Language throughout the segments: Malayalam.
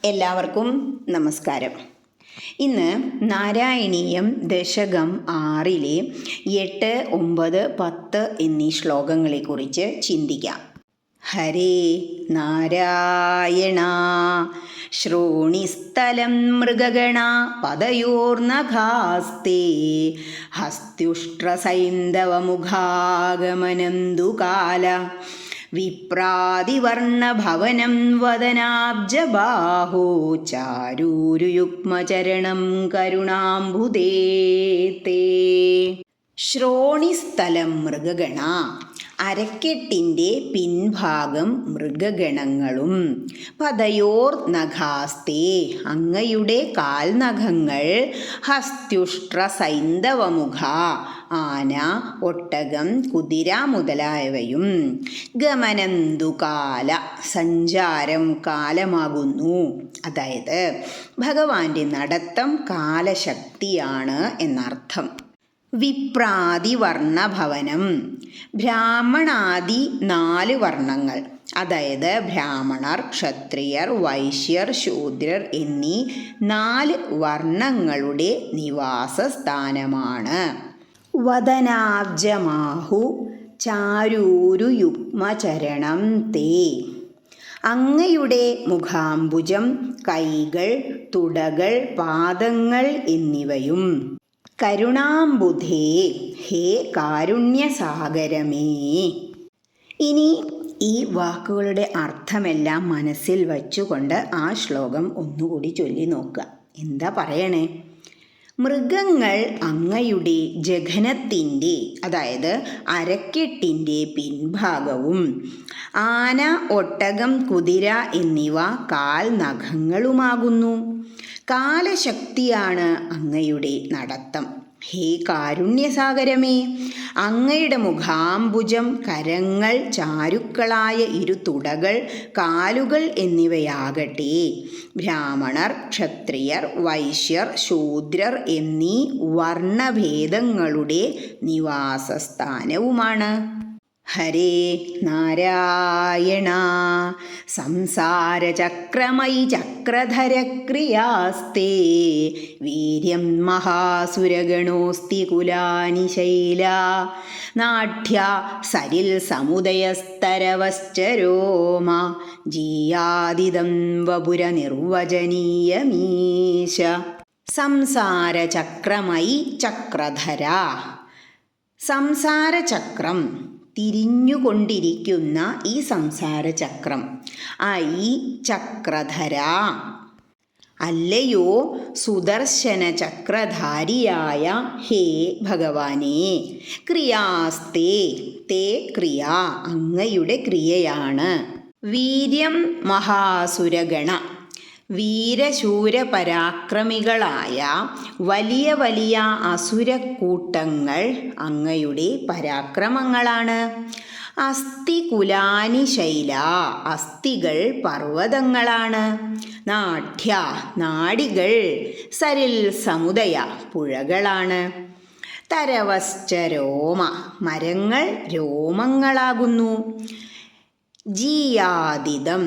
എല്ലാവർക്കും നമസ്കാരം. ഇന്ന് നാരായണീയം ദശകം 6-ലെ 8, 9, 10 എന്നീ ശ്ലോകങ്ങളെക്കുറിച്ച് ചിന്തിക്കാം. ഹരേ നാരായണ ശ്രോണിസ്ഥലം മൃഗഗണ പദയോർനഖാസ്തേ ഹസ്ത്യുഷ്ട്രസൈന്ധവമുഖാഗമനം ദുകാല വിപ്രാതിവർണഭവനം വദനാബ്ജബാഹോ ചാരൂരുയുഗ്മചരണം കരുണാംബുദേ തേ. ശ്രോണിസ്ഥലം മൃഗഗണ, അരക്കെട്ടിൻ്റെ പിൻഭാഗം മൃഗഗണങ്ങളും, പദയോർ നഖാസ്തേ അങ്ങയുടെ കാൽനഖങ്ങൾ, ഹസ്ത്യുഷ്ട്ര സൈന്ധവമുഖ ആന, ഒട്ടകം, കുതിര മുതലായവയും, ഗമനന്തുകാല സഞ്ചാരം കാലമാകുന്നു. അതായത് ഭഗവാന്റെ നടത്തം കാലശക്തിയാണ് എന്നർത്ഥം. വിപ്രാതിവർണഭവനം, ബ്രാഹ്മണാദി 4 വർണ്ണങ്ങൾ, അതായത് ബ്രാഹ്മണർ, ക്ഷത്രിയർ, വൈശ്യർ, ശൂദ്രർ എന്നീ 4 വർണ്ണങ്ങളുടെ നിവാസസ്ഥാനമാണ്. വദനാബ്ജമാഹു ചാരൂരുയുഗ്മചരണം തേ, അങ്ങയുടെ മുഖാംബുജം, കൈകൾ, തുടകൾ, പാദങ്ങൾ എന്നിവയും. കരുണാംബുധേ, ഹേ കാരുണ്യസാഗരമേ. ഇനി ഈ വാക്കുകളുടെ അർത്ഥമെല്ലാം മനസ്സിൽ വച്ചുകൊണ്ട് ആ ശ്ലോകം ഒന്നുകൂടി ചൊല്ലി നോക്കുക. എന്താ പറയണേ? മൃഗങ്ങൾ അങ്ങയുടെ ജഘനത്തിൻ്റെ, അതായത് അരക്കെട്ടിൻ്റെ പിൻഭാഗവും, ആന, ഒട്ടകം, കുതിര എന്നിവ കാൽ നഖങ്ങളുമാകുന്നു. കാലശക്തിയാണ് അങ്ങയുടെ നടത്തം. ഹേ കാരുണ്യസാഗരമേ, അങ്ങയുടെ മുഖാംബുജം, കരങ്ങൾ, ചാരുക്കളായ 2 തുടകൾ, കാലുകൾ എന്നിവയാകട്ടെ ബ്രാഹ്മണർ, ക്ഷത്രിയർ, വൈശ്യർ, ശൂദ്രർ എന്നീ വർണ്ണഭേദങ്ങളുടെ നിവാസസ്ഥാനവുമാണ്. ഹരേ നാരായണ സംസാരചക്രമയി ചക്രധരക്രിയാസ്തേ വീര്യം മഹാസുരഗണോസ്തി കുലാനി ശൈല നാട്യ സരിൽ സമുദയസ്തരവശ്ചരോമ ജീയാദിദം വപുര നിർവചനീയമീശ. സംസാരചക്രമയി ചക്രധര, സംസാരചക്രം, തിരിഞ്ഞുകൊണ്ടിരിക്കുന്ന ഈ സംസാരചക്രം, ഈ ചക്രധര, അല്ലയോ സുദർശന ചക്രധാരിയായ ഹേ ഭഗവാനേ. ക്രിയാസ്തേ, തേ ക്രിയ, അങ്ങയുടെ ക്രിയയാണ്. വീര്യം മഹാസുരഗണ, വീരശൂരപരാക്രമികളായ വലിയ വലിയ അസുരക്കൂട്ടങ്ങൾ അങ്ങയുടെ പരാക്രമങ്ങളാണ്. അസ്ഥി കുലാനി ശൈല, അസ്ഥികൾ പർവ്വതങ്ങളാണ്. നാട്യ, നാഡികൾ, സരിൽ സമുദയ, പുഴകളാണ്. തരവശ്ചരോമ, മരങ്ങൾ രോമങ്ങളാകുന്നു. ജീയാദിദം,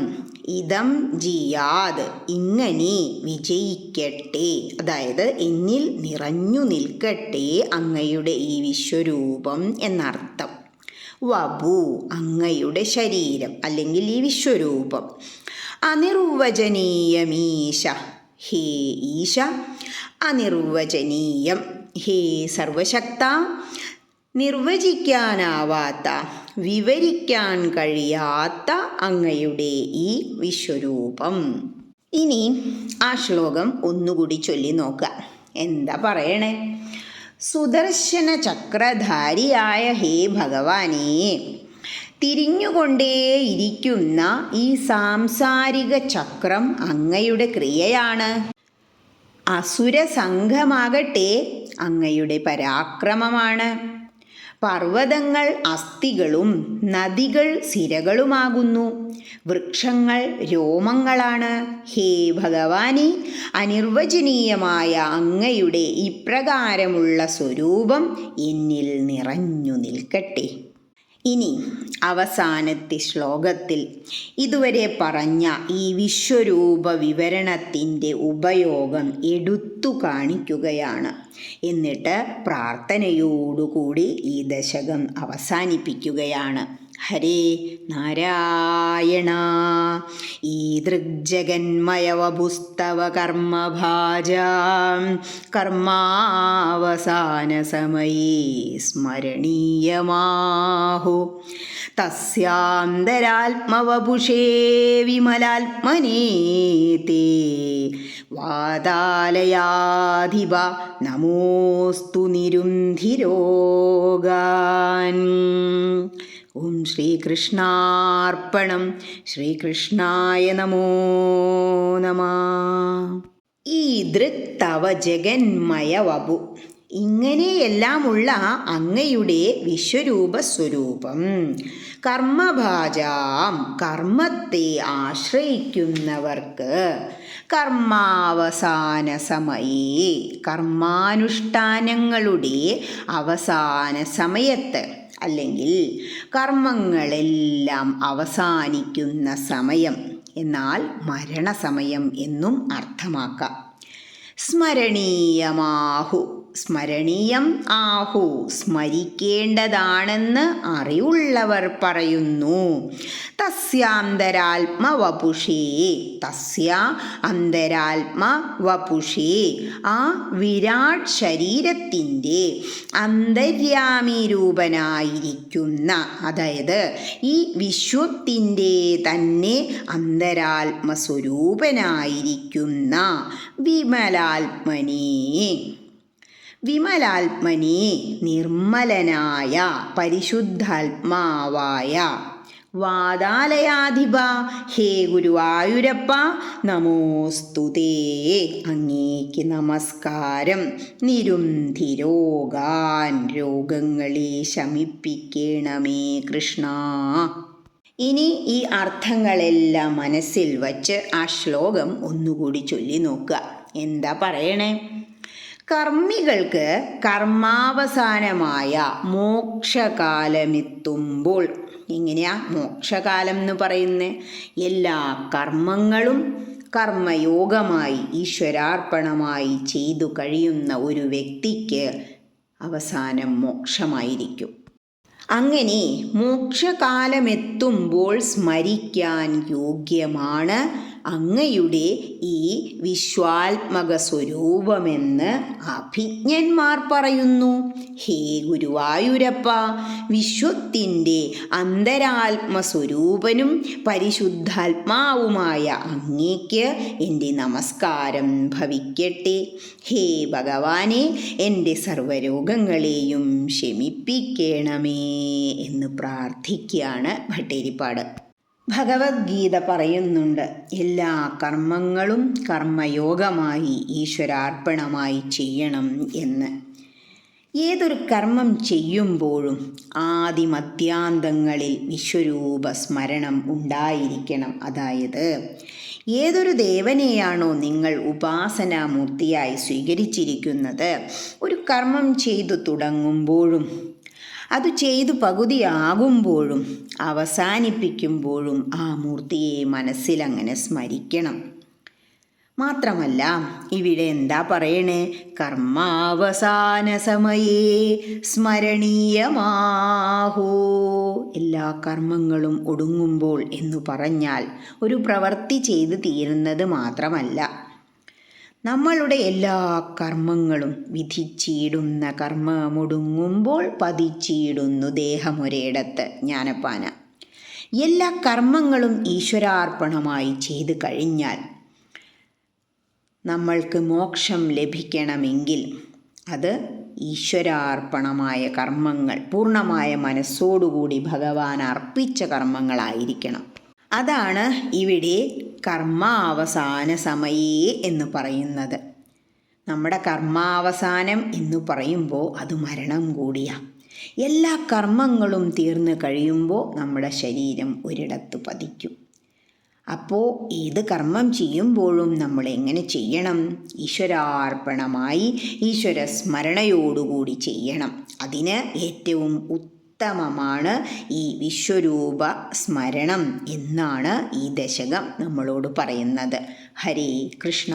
ഇതം ജീയാത്, ഇങ്ങനെ വിജയിക്കട്ടെ, അതായത് എന്നിൽ നിറഞ്ഞു നിൽക്കട്ടെ അങ്ങയുടെ ഈ വിശ്വരൂപം എന്നർത്ഥം. വപു, അങ്ങയുടെ ശരീരം അല്ലെങ്കിൽ ഈ വിശ്വരൂപം. അനിർവചനീയമീശ, ഹേ ഈശ. അനിർവചനീയം, ഹേ സർവശക്ത. നിർവചിക്കാനാവാത്ത, വിവരിക്കാൻ കഴിയാത്ത അങ്ങയുടെ ഈ വിശ്വരൂപം. ഇനി ആ ശ്ലോകം ഒന്നുകൂടി ചൊല്ലി നോക്കുക. എന്താ പറയണേ? സുദർശന ചക്രധാരിയായ ഹേ ഭഗവാനേ, തിരിഞ്ഞുകൊണ്ടേയിരിക്കുന്ന ഈ സാംസാരിക ചക്രം അങ്ങയുടെ ക്രിയയാണ്. അസുരസംഘമാകട്ടെ അങ്ങയുടെ പരാക്രമമാണ്. പർവ്വതങ്ങൾ അസ്ഥികളും നദികൾ സിരകളുമാകുന്നു. വൃക്ഷങ്ങൾ രോമങ്ങളാണ്. ഹേ ഭഗവാനേ, അനിർവചനീയമായ അങ്ങയുടെ ഇപ്രകാരമുള്ള സ്വരൂപം എന്നിൽ നിറഞ്ഞു നിൽക്കട്ടെ. ഇനി അവസാനത്തെ ശ്ലോകത്തിൽ ഇതുവരെ പറഞ്ഞ ഈ വിശ്വരൂപ വിവരണത്തിൻ്റെ ഉപയോഗം എടുത്തു കാണിക്കുകയാണ്. എന്നിട്ട് പ്രാർത്ഥനയോടുകൂടി ഈ ദശകം അവസാനിപ്പിക്കുകയാണ്. ഹരേ നാരായണ. ഈദൃഗ്ജഗന്മയവപുസ്തവ കർമ്മഭാജാം കർമാവസാനസമയേ സ്മരണീയമാഹു തസ്യാന്തരാത്മവപുഷേ വിമലാത്മനേ തേ വാതാലയാധിപ നമോസ്തു നിരുന്ധിരോഗാൻ. ഓം ശ്രീകൃഷ്ണാർപ്പണം. ശ്രീകൃഷ്ണായ നമോ നമഃ. ഈ ദൃക് തവ ജഗന്മയ വപു, ഇങ്ങനെയെല്ലാമുള്ള അങ്ങയുടെ വിശ്വരൂപ സ്വരൂപം, കർമ്മഭാജാം കർമ്മത്തെ ആശ്രയിക്കുന്നവർക്ക്, കർമാവസാന സമയേ കർമാനുഷ്ഠാനങ്ങളുടെ അവസാന സമയത്ത്, അല്ലെങ്കിൽ കർമ്മങ്ങളെല്ലാം അവസാനിക്കുന്ന സമയം, എന്നാൽ മരണസമയം എന്നും അർത്ഥമാക്കാം. സ്മരണീയമാഹു, സ്മരണീയം ആഹു, സ്മരിക്കേണ്ടതാണെന്ന് അറിവുള്ളവർ പറയുന്നു. തസ്യാന്തരാത്മവപുഷേ, തസ്യ അന്തരാത്മവപുഷേ, ആ വിരാട് ശരീരത്തിൻ്റെ അന്തര്യാമി രൂപനായിരിക്കുന്ന, അതായത് ഈ വിശ്വത്തിൻ്റെ തന്നെ അന്തരാത്മസ്വരൂപനായിരിക്കുന്ന വിമലാത്മനേ, വിമലാത്മനേ നിർമ്മലനായ പരിശുദ്ധാത്മാവായ, വാതാലയാധിപ ഹേ ഗുരുവായൂരപ്പ നമോസ്തുതേ, അങ്ങേക്ക് നമസ്കാരം. നിരുന്ധിരോഗാൻ, രോഗങ്ങളെ ശമിപ്പിക്കണമേ കൃഷ്ണ. ഇനി ഈ അർത്ഥങ്ങളെല്ലാം മനസ്സിൽ വച്ച് ആ ശ്ലോകം ഒന്നുകൂടി ചൊല്ലി നോക്കുക. എന്താ പറയണേ? കർമ്മികൾക്ക് കർമാവസാനമായ മോക്ഷകാലമെത്തുമ്പോൾ, എങ്ങനെയാ മോക്ഷകാലം എന്ന് പറയുന്നത്? എല്ലാ കർമ്മങ്ങളും കർമ്മയോഗമായി ഈശ്വരാർപ്പണമായി ചെയ്തു കഴിയുന്ന ഒരു വ്യക്തിക്ക് അവസാനം മോക്ഷമായിരിക്കും. അങ്ങനെ മോക്ഷകാലമെത്തുമ്പോൾ സ്മരിക്കാൻ യോഗ്യമാണ് അങ്ങയുടെ ഈ വിശ്വാത്മക സ്വരൂപമെന്ന് അഭിജ്ഞന്മാർ പറയുന്നു. ഹേ ഗുരുവായൂരപ്പ, വിശ്വത്തിൻ്റെ അന്തരാത്മസ്വരൂപനും പരിശുദ്ധാത്മാവുമായ അങ്ങേക്ക് എൻ്റെ നമസ്കാരം ഭവിക്കട്ടെ. ഹേ ഭഗവാനെ, എൻ്റെ സർവ്വരോഗങ്ങളെയും ശമിപ്പിക്കണമേ എന്ന് പ്രാർത്ഥിക്കുകയാണ് ഭട്ടതിരിപ്പാട്. ഭഗവത്ഗീത പറയുന്നുണ്ട്, എല്ലാ കർമ്മങ്ങളും കർമ്മയോഗമായി ഈശ്വരാർപ്പണമായി ചെയ്യണം എന്ന്. ഏതൊരു കർമ്മം ചെയ്യുമ്പോഴും ആദിമധ്യാന്തങ്ങളിൽ വിശ്വരൂപ സ്മരണം ഉണ്ടായിരിക്കണം. അതായത് ഏതൊരു ദേവനെയാണോ നിങ്ങൾ ഉപാസനാമൂർത്തിയായി സ്വീകരിച്ചിരിക്കുന്നത്, ഒരു കർമ്മം ചെയ്തു തുടങ്ങുമ്പോഴും അത് ചെയ്തു പകുതിയാകുമ്പോഴും അവസാനിപ്പിക്കുമ്പോഴും ആ മൂർത്തിയെ മനസ്സിലങ്ങനെ സ്മരിക്കണം. മാത്രമല്ല ഇവിടെ എന്താ പറയണേ? കർമാവസാന സമയേ സ്മരണീയമാഹോ, എല്ലാ കർമ്മങ്ങളും ഒടുങ്ങുമ്പോൾ എന്നു പറഞ്ഞാൽ ഒരു പ്രവൃത്തി ചെയ്ത് തീരുന്നത് മാത്രമല്ല, നമ്മളുടെ എല്ലാ കർമ്മങ്ങളും വിധിച്ചിടുന്ന കർമ്മമൊടുങ്ങുമ്പോൾ പതിച്ചിടുന്നു ദേഹമൊരിടത്ത് ജ്ഞാനപ്പാന. എല്ലാ കർമ്മങ്ങളും ഈശ്വരാർപ്പണമായി ചെയ്തു കഴിഞ്ഞാൽ നമ്മൾക്ക് മോക്ഷം ലഭിക്കണമെങ്കിൽ അത് ഈശ്വരാർപ്പണമായ കർമ്മങ്ങൾ, പൂർണ്ണമായ മനസ്സോടുകൂടി ഭഗവാൻ അർപ്പിച്ച കർമ്മങ്ങളായിരിക്കണം. അതാണ് ഇവിടെ കർമാവസാന സമയേ എന്ന് പറയുന്നത്. നമ്മുടെ കർമാവസാനം എന്ന് പറയുമ്പോൾ അത് മരണം കൂടിയാണ്. എല്ലാ കർമ്മങ്ങളും തീർന്നു കഴിയുമ്പോൾ നമ്മുടെ ശരീരം ഒരിടത്ത് പതിക്കും. അപ്പോൾ ഏത് കർമ്മം ചെയ്യുമ്പോഴും നമ്മൾ എങ്ങനെ ചെയ്യണം? ഈശ്വരാർപ്പണമായി ഈശ്വര സ്മരണയോടുകൂടി ചെയ്യണം. അതിന് ഏറ്റവും ഉത്തമമാണ് ഈ വിശ്വരൂപ സ്മരണം എന്നാണ് ഈ ദശകം നമ്മളോട് പറയുന്നത്. ഹരേ കൃഷ്ണ.